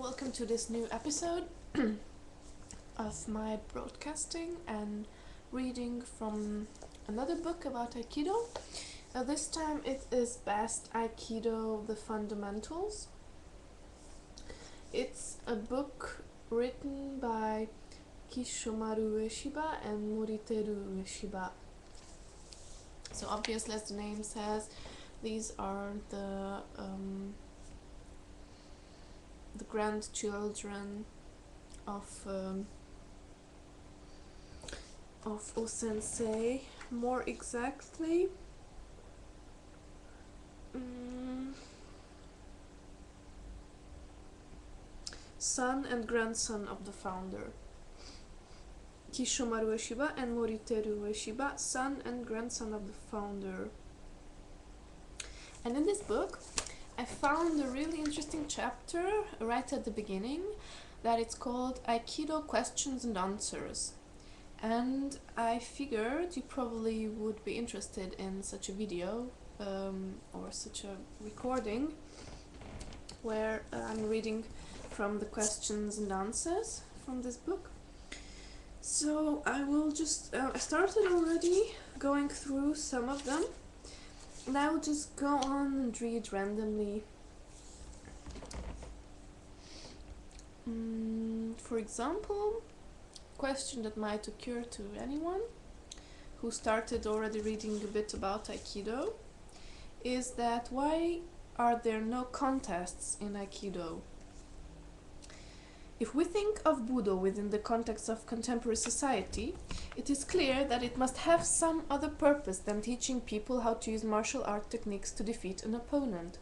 welcome to this new episode of my broadcasting and reading from another book about Aikido. This time it is Best Aikido, The Fundamentals. It's a book written by Kishomaru Ueshiba and Moriteru Ueshiba. So obviously, as the name says, these are the grandchildren of O-sensei. More exactly, son and grandson of the founder. Kishomaru Ueshiba and Moriteru Ueshiba, son and grandson of the founder. And in this book, I found a really interesting chapter right at the beginning that it's called Aikido Questions and Answers. And I figured you probably would be interested in such a video or such a recording where I'm reading from the questions and answers from this book. So I will just, I started already going through some of them. And I will just go on and read randomly. For example, question that might occur to anyone who started already reading a bit about Aikido is that why are there no contests in Aikido? If we think of Budo within the context of contemporary society, it is clear that it must have some other purpose than teaching people how to use martial art techniques to defeat an opponent.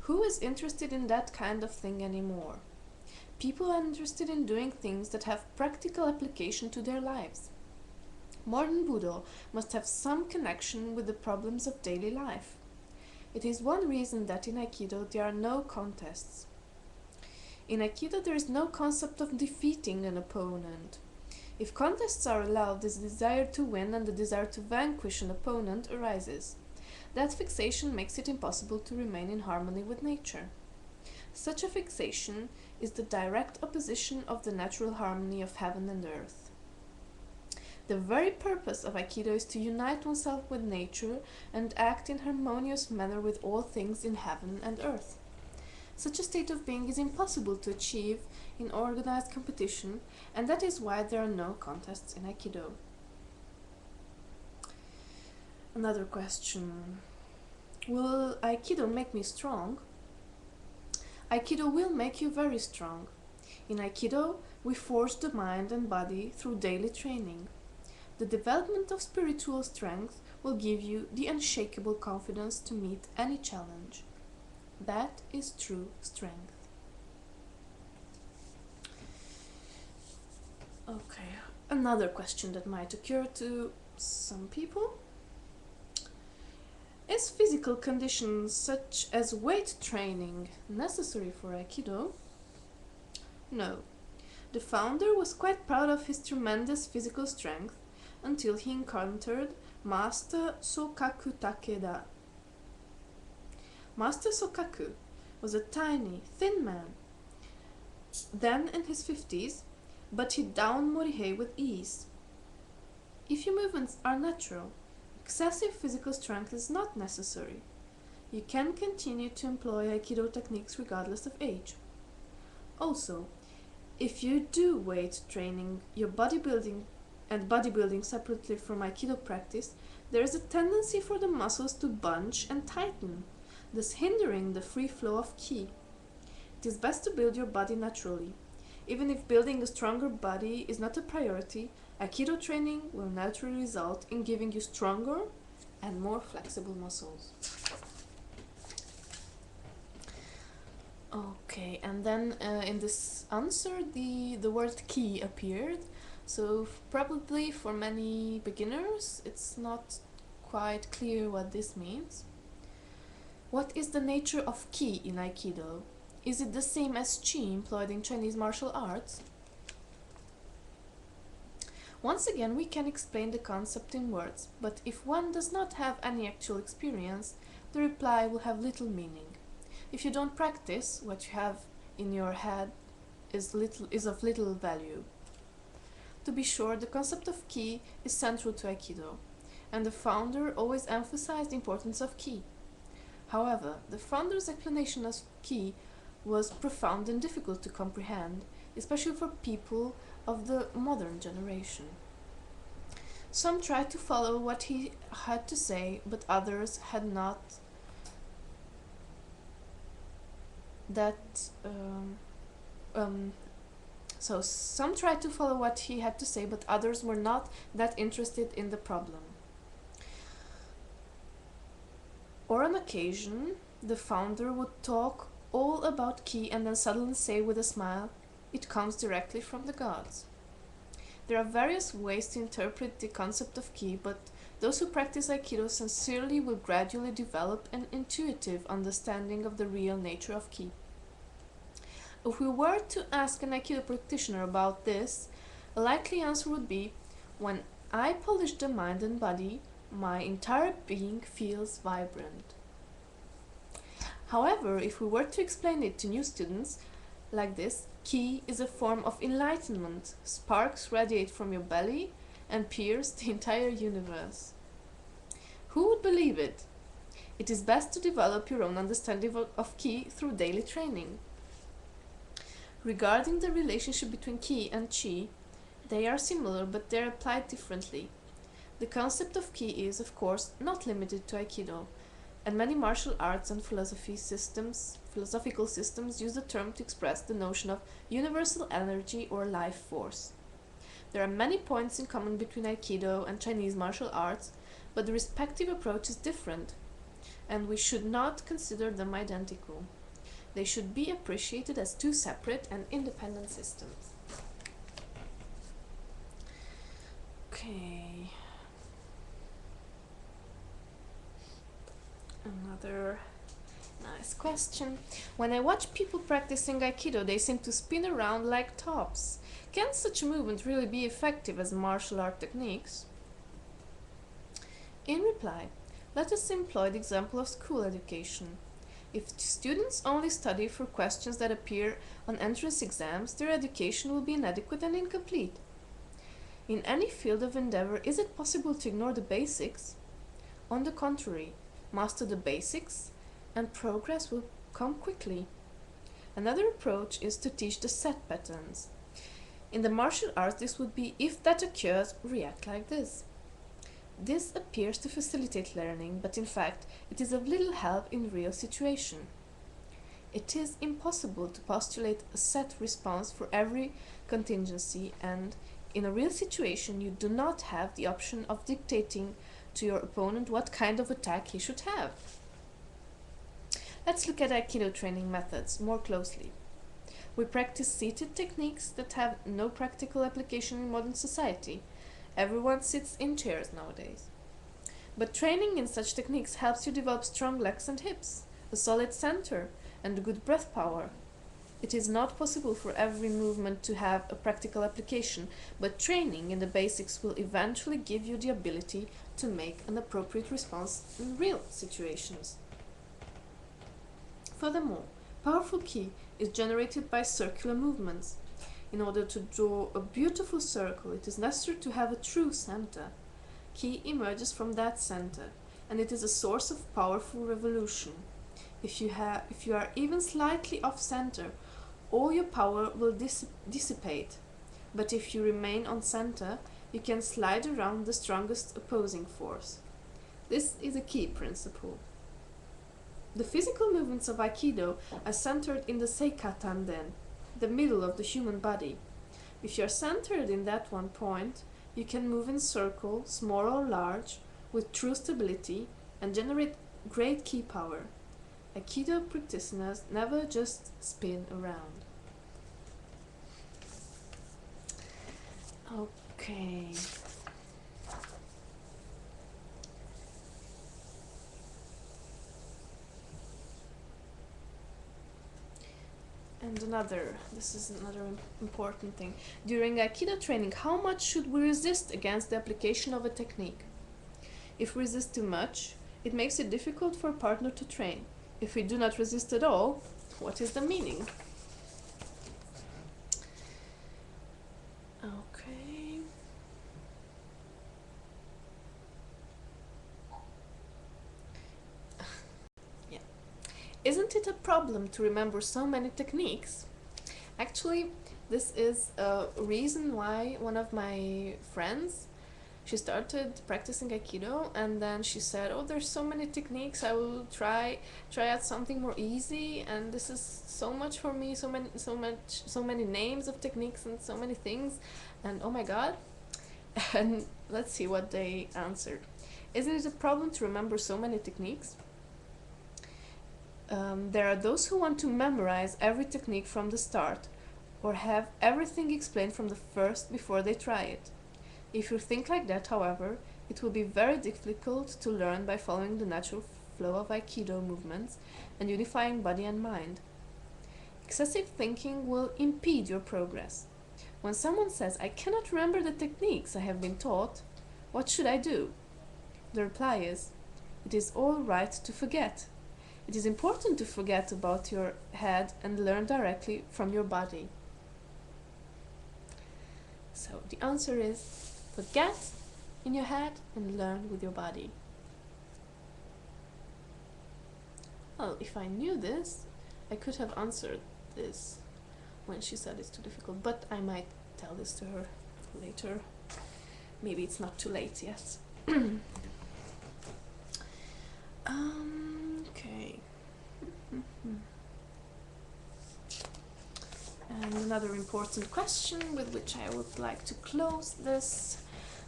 Who is interested in that kind of thing anymore? People are interested in doing things that have practical application to their lives. Modern Budo must have some connection with the problems of daily life. It is one reason that in Aikido there are no contests. In Aikido there is no concept of defeating an opponent. If contests are allowed, this desire to win and the desire to vanquish an opponent arises. That fixation makes it impossible to remain in harmony with nature. Such a fixation is the direct opposition of the natural harmony of heaven and earth. The very purpose of Aikido is to unite oneself with nature and act in harmonious manner with all things in heaven and earth. Such a state of being is impossible to achieve in organized competition, and that is why there are no contests in Aikido. Another question. Will Aikido make me strong? Aikido will make you very strong. In Aikido, we forge the mind and body through daily training. The development of spiritual strength will give you the unshakable confidence to meet any challenge. That is true strength. Okay, another question that might occur to some people. Is physical conditions such as weight training necessary for Aikido? No. The founder was quite proud of his tremendous physical strength until he encountered Master Sokaku Takeda. Master Sokaku was a tiny, thin man, then in his 50s, but he downed Morihei with ease. If your movements are natural, excessive physical strength is not necessary. You can continue to employ Aikido techniques regardless of age. Also, if you do weight training, your bodybuilding separately from Aikido practice, there is a tendency for the muscles to bunch and tighten, thus hindering the free flow of ki. It is best to build your body naturally. Even if building a stronger body is not a priority, Aikido training will naturally result in giving you stronger and more flexible muscles. Okay, and then in this answer the word ki appeared, so probably for many beginners it's not quite clear what this means. What is the nature of ki in Aikido? Is it the same as chi employed in Chinese martial arts? Once again, we can explain the concept in words, but if one does not have any actual experience, the reply will have little meaning. If you don't practice what you have in your head is of little value. To be sure, the concept of ki is central to Aikido, and the founder always emphasized the importance of ki. However, the founder's explanation of ki was profound and difficult to comprehend, especially for people of the modern generation. Some tried to follow what he had to say, but others had not that so some tried to follow what he had to say, but others were not that interested in the problem. Or on occasion, the founder would talk all about ki and then suddenly say with a smile, "It comes directly from the gods." There are various ways to interpret the concept of ki, but those who practice Aikido sincerely will gradually develop an intuitive understanding of the real nature of ki. If we were to ask an Aikido practitioner about this, a likely answer would be, "When I polish the mind and body, my entire being feels vibrant." However, if we were to explain it to new students like this, ki is a form of enlightenment. Sparks radiate from your belly and pierce the entire universe. Who would believe it? It is best to develop your own understanding of ki through daily training. Regarding the relationship between ki and chi, they are similar, but they are applied differently. The concept of ki is, of course, not limited to Aikido, and many martial arts and philosophical systems use the term to express the notion of universal energy or life force. There are many points in common between Aikido and Chinese martial arts, but the respective approach is different, and we should not consider them identical. They should be appreciated as two separate and independent systems. Okay. Another nice question. When I watch people practicing Aikido, they seem to spin around like tops. Can such movement really be effective as martial art techniques? In reply, let us employ the example of school education. If students only study for questions that appear on entrance exams, their education will be inadequate and incomplete. In any field of endeavor, is it possible to ignore the basics? On the contrary, master the basics, and progress will come quickly. Another approach is to teach the set patterns. In the martial arts, this would be, if that occurs, react like this. This appears to facilitate learning, but in fact, it is of little help in real situation. It is impossible to postulate a set response for every contingency, and in a real situation, you do not have the option of dictating to your opponent what kind of attack he should have. Let's look at Aikido training methods more closely. We practice seated techniques that have no practical application in modern society. Everyone sits in chairs nowadays. But training in such techniques helps you develop strong legs and hips, a solid center, and good breath power. It is not possible for every movement to have a practical application, but training in the basics will eventually give you the ability to make an appropriate response in real situations. Furthermore, powerful ki is generated by circular movements. In order to draw a beautiful circle, it is necessary to have a true center. Ki emerges from that center, and it is a source of powerful revolution. If you are even slightly off center, all your power will dissipate. But if you remain on center, you can slide around the strongest opposing force. This is a key principle. The physical movements of Aikido are centered in the Seikatanden, the middle of the human body. If you are centered in that one point, you can move in circle, small or large, with true stability and generate great ki power. Aikido practitioners never just spin around. Okay. And this is another important thing. During Aikido training, how much should we resist against the application of a technique? If we resist too much, it makes it difficult for a partner to train. If we do not resist at all, what is the meaning? Isn't it a problem to remember so many techniques? Actually, this is a reason why one of my friends, she started practicing Aikido, and then she said, "Oh, there's so many techniques. I will try out something more easy, and this is so much for me. So many names of techniques and so many things, and oh my God!" And let's see what they answered. Isn't it a problem to remember so many techniques? There are those who want to memorize every technique from the start, or have everything explained from the first before they try it. If you think like that, however, it will be very difficult to learn by following the natural flow of Aikido movements and unifying body and mind. Excessive thinking will impede your progress. When someone says, "I cannot remember the techniques I have been taught, what should I do?" The reply is, it is all right to forget. It is important to forget about your head and learn directly from your body. So the answer is, forget in your head and learn with your body. Well, if I knew this, I could have answered this when she said it's too difficult, but I might tell this to her later. Maybe it's not too late yet. Okay. And another important question with which I would like to close this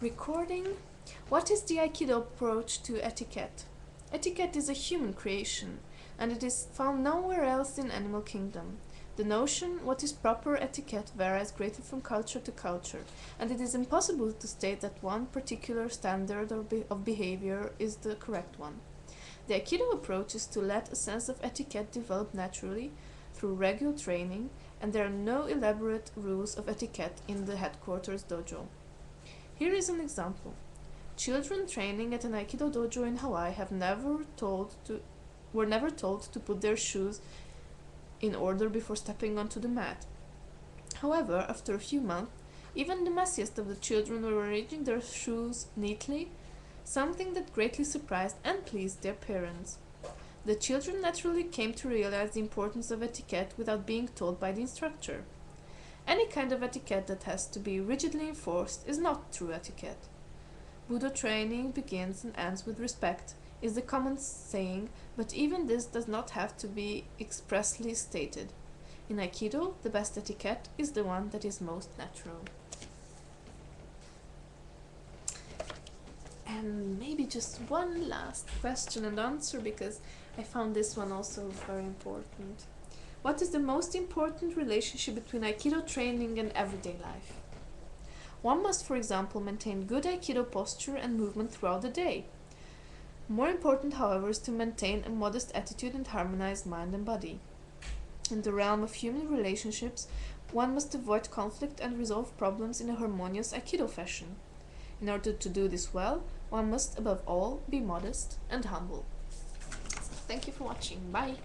recording. What is the Aikido approach to etiquette? Etiquette is a human creation, and it is found nowhere else in animal kingdom. The notion what is proper etiquette varies greatly from culture to culture, and it is impossible to state that one particular standard of behavior is the correct one. The Aikido approach is to let a sense of etiquette develop naturally through regular training, and there are no elaborate rules of etiquette in the headquarters dojo. Here is an example. Children training at an Aikido dojo in Hawaii were never told to put their shoes in order before stepping onto the mat. However, after a few months, even the messiest of the children were arranging their shoes neatly, something that greatly surprised and pleased their parents. The children naturally came to realize the importance of etiquette without being told by the instructor. Any kind of etiquette that has to be rigidly enforced is not true etiquette. Budo training begins and ends with respect, is the common saying, but even this does not have to be expressly stated. In Aikido, the best etiquette is the one that is most natural. And maybe just one last question and answer, because I found this one also very important. What is the most important relationship between Aikido training and everyday life? One must, for example, maintain good Aikido posture and movement throughout the day. More important, however, is to maintain a modest attitude and harmonize mind and body. In the realm of human relationships, one must avoid conflict and resolve problems in a harmonious Aikido fashion. In order to do this well, one must above all be modest and humble. Thank you for watching. Bye!